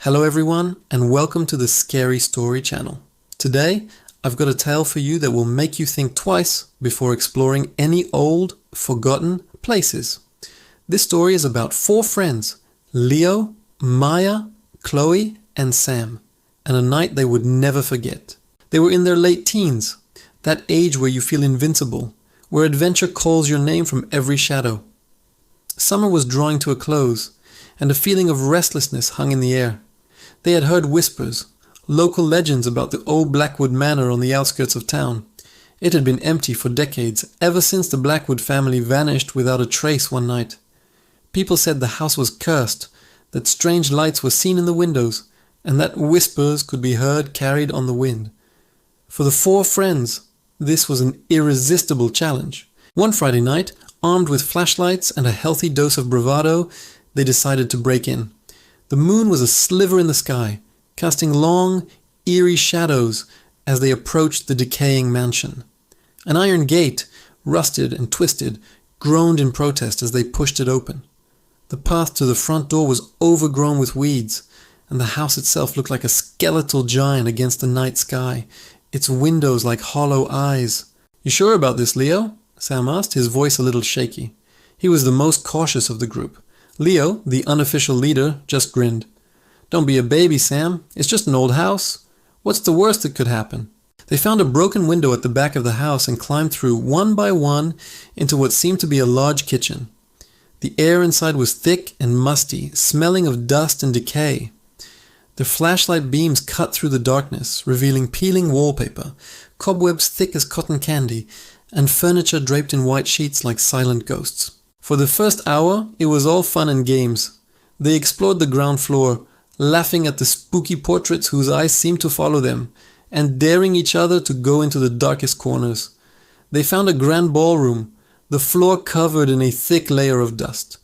Hello everyone, and welcome to the Scary Story channel. Today, I've got a tale for you that will make you think twice before exploring any old, forgotten places. This story is about four friends, Leo, Maya, Chloe, and Sam, and a night they would never forget. They were in their late teens, that age where you feel invincible, where adventure calls your name from every shadow. Summer was drawing to a close, and a feeling of restlessness hung in the air. They had heard whispers, local legends about the old Blackwood Manor on the outskirts of town. It had been empty for decades, ever since the Blackwood family vanished without a trace one night. People said the house was cursed, that strange lights were seen in the windows, and that whispers could be heard carried on the wind. For the four friends, this was an irresistible challenge. One Friday night, armed with flashlights and a healthy dose of bravado, they decided to break in. The moon was a sliver in the sky, casting long, eerie shadows as they approached the decaying mansion. An iron gate, rusted and twisted, groaned in protest as they pushed it open. The path to the front door was overgrown with weeds, and the house itself looked like a skeletal giant against the night sky, its windows like hollow eyes. "You sure about this, Leo?" Sam asked, his voice a little shaky. He was the most cautious of the group. Leo, the unofficial leader, just grinned. "Don't be a baby, Sam. It's just an old house. What's the worst that could happen?" They found a broken window at the back of the house and climbed through one by one into what seemed to be a large kitchen. The air inside was thick and musty, smelling of dust and decay. Their flashlight beams cut through the darkness, revealing peeling wallpaper, cobwebs thick as cotton candy, and furniture draped in white sheets like silent ghosts. For the first hour, it was all fun and games. They explored the ground floor, laughing at the spooky portraits whose eyes seemed to follow them, and daring each other to go into the darkest corners. They found a grand ballroom, the floor covered in a thick layer of dust.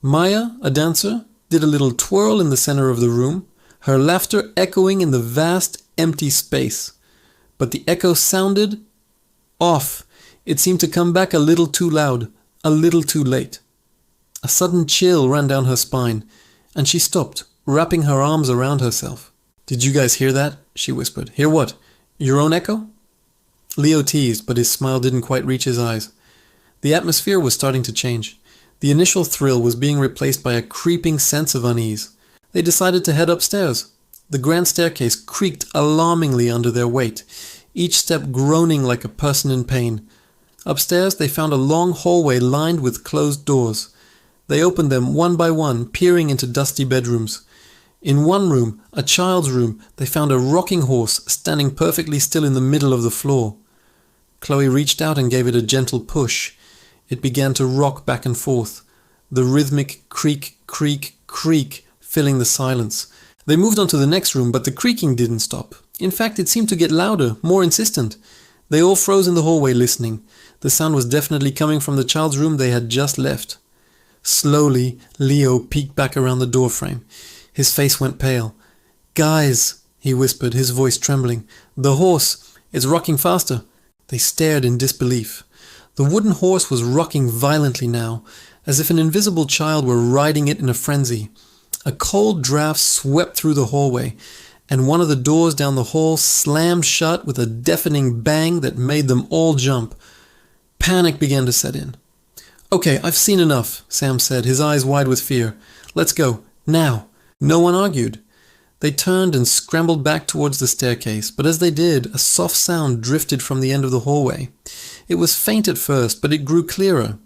Maya, a dancer, did a little twirl in the center of the room, her laughter echoing in the vast, empty space. But the echo sounded off. It seemed to come back a little too loud, a little too late. A sudden chill ran down her spine, and she stopped, wrapping her arms around herself. "Did you guys hear that?" she whispered. "Hear what? Your own echo?" Leo teased, but his smile didn't quite reach his eyes. The atmosphere was starting to change. The initial thrill was being replaced by a creeping sense of unease. They decided to head upstairs. The grand staircase creaked alarmingly under their weight, each step groaning like a person in pain. Upstairs, they found a long hallway lined with closed doors. They opened them one by one, peering into dusty bedrooms. In one room, a child's room, they found a rocking horse standing perfectly still in the middle of the floor. Chloe reached out and gave it a gentle push. It began to rock back and forth, the rhythmic creak, creak, creak filling the silence. They moved on to the next room, but the creaking didn't stop. In fact, it seemed to get louder, more insistent. They all froze in the hallway listening. The sound was definitely coming from the child's room they had just left. Slowly, Leo peeked back around the doorframe. His face went pale. "Guys," he whispered, his voice trembling. "The horse, it's rocking faster." They stared in disbelief. The wooden horse was rocking violently now, as if an invisible child were riding it in a frenzy. A cold draft swept through the hallway, and one of the doors down the hall slammed shut with a deafening bang that made them all jump. Panic began to set in. "Okay, I've seen enough," Sam said, his eyes wide with fear. "Let's go. Now." No one argued. They turned and scrambled back towards the staircase, but as they did, a soft sound drifted from the end of the hallway. It was faint at first, but it grew clearer.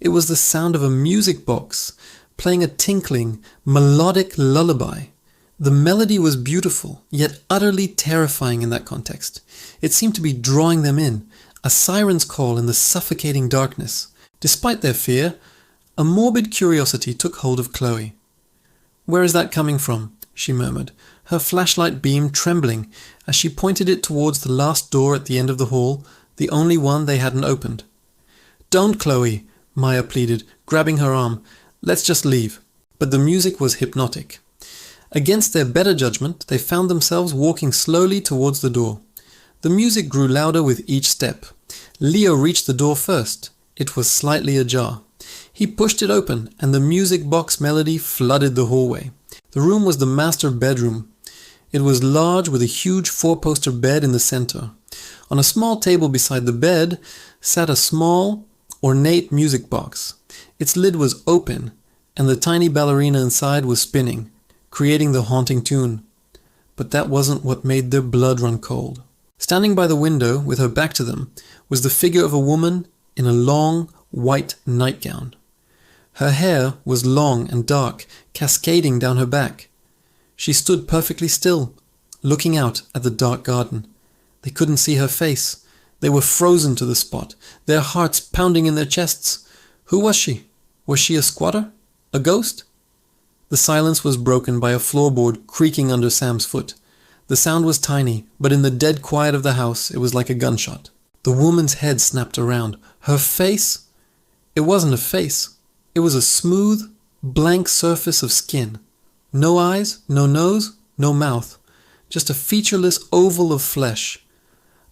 It was the sound of a music box, playing a tinkling, melodic lullaby. The melody was beautiful, yet utterly terrifying in that context. It seemed to be drawing them in, a siren's call in the suffocating darkness. Despite their fear, a morbid curiosity took hold of Chloe. "Where is that coming from?" she murmured, her flashlight beam trembling as she pointed it towards the last door at the end of the hall, the only one they hadn't opened. "Don't, Chloe," Maya pleaded, grabbing her arm. "Let's just leave." But the music was hypnotic. Against their better judgment, they found themselves walking slowly towards the door. The music grew louder with each step. Leo reached the door first. It was slightly ajar. He pushed it open, and the music box melody flooded the hallway. The room was the master bedroom. It was large with a huge 4-poster bed in the center. On a small table beside the bed sat a small, ornate music box. Its lid was open, and the tiny ballerina inside was spinning, creating the haunting tune. But that wasn't what made their blood run cold. Standing by the window, with her back to them, was the figure of a woman in a long, white nightgown. Her hair was long and dark, cascading down her back. She stood perfectly still, looking out at the dark garden. They couldn't see her face. They were frozen to the spot, their hearts pounding in their chests. Who was she? Was she a squatter? A ghost? The silence was broken by a floorboard creaking under Sam's foot. The sound was tiny, but in the dead quiet of the house, it was like a gunshot. The woman's head snapped around. Her face? It wasn't a face. It was a smooth, blank surface of skin. No eyes, no nose, no mouth. Just a featureless oval of flesh.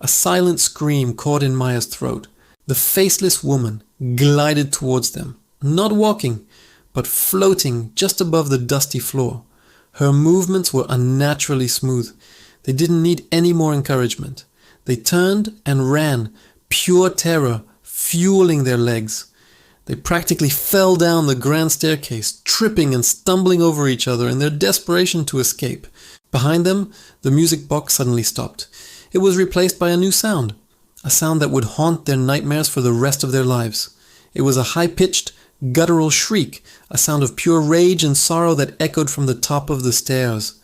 A silent scream caught in Maya's throat. The faceless woman glided towards them, not walking, but floating just above the dusty floor. Her movements were unnaturally smooth. They didn't need any more encouragement. They turned and ran, pure terror fueling their legs. They practically fell down the grand staircase, tripping and stumbling over each other in their desperation to escape. Behind them, the music box suddenly stopped. It was replaced by a new sound, a sound that would haunt their nightmares for the rest of their lives. It was a high-pitched, guttural shriek, a sound of pure rage and sorrow that echoed from the top of the stairs.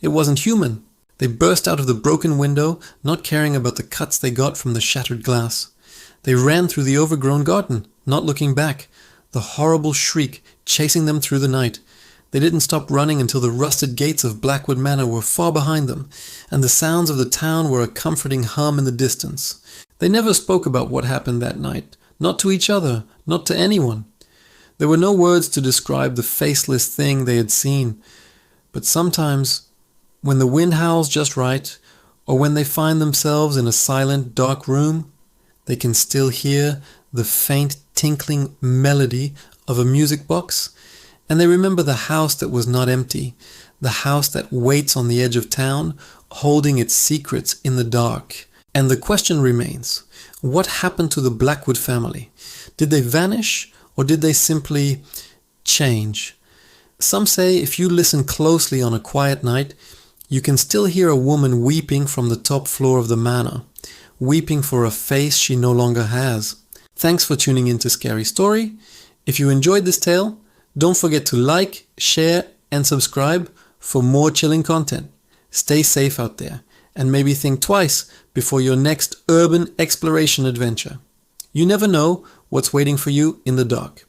It wasn't human. They burst out of the broken window, not caring about the cuts they got from the shattered glass. They ran through the overgrown garden, not looking back, the horrible shriek chasing them through the night. They didn't stop running until the rusted gates of Blackwood Manor were far behind them, and the sounds of the town were a comforting hum in the distance. They never spoke about what happened that night, not to each other, not to anyone. There were no words to describe the faceless thing they had seen, but sometimes, when the wind howls just right, or when they find themselves in a silent, dark room, they can still hear the faint tinkling melody of a music box, and they remember the house that was not empty, the house that waits on the edge of town, holding its secrets in the dark. And the question remains, what happened to the Blackwood family? Did they vanish, or did they simply change? Some say if you listen closely on a quiet night, you can still hear a woman weeping from the top floor of the manor, weeping for a face she no longer has. Thanks for tuning in to Scary Story. If you enjoyed this tale, don't forget to like, share, and subscribe for more chilling content. Stay safe out there, and maybe think twice before your next urban exploration adventure. You never know what's waiting for you in the dark.